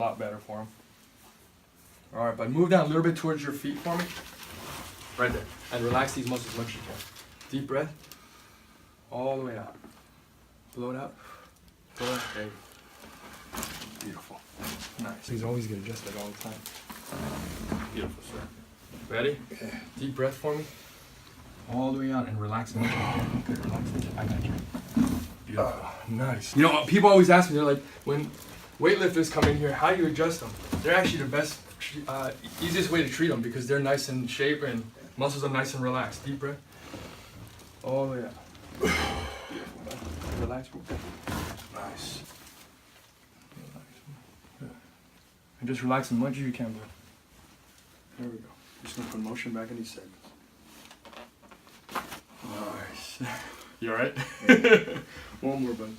A lot better for him. All right, but move down a little bit towards your feet for me. Right there. And relax these muscles as much as you can. Deep breath. All the way out. Blow it out. Blow it out. There you go. Beautiful. Nice. He's always get adjusted all the time. Beautiful, sir. Ready? Yeah. Deep breath for me. All the way out and relax as much as you can. Good, relax. I got you. Beautiful. Nice. You know, people always ask me, they're like, when weightlifters come in here, how do you adjust them? They're actually the best, easiest way to treat them because they're nice in shape and muscles are nice and relaxed. Deep breath. All the way out. Beautiful. Relax. Nice. Relax. And just relax as much as you can, bro. There we go. Just gonna put motion back in these segments. Nice. You alright? One more, bud.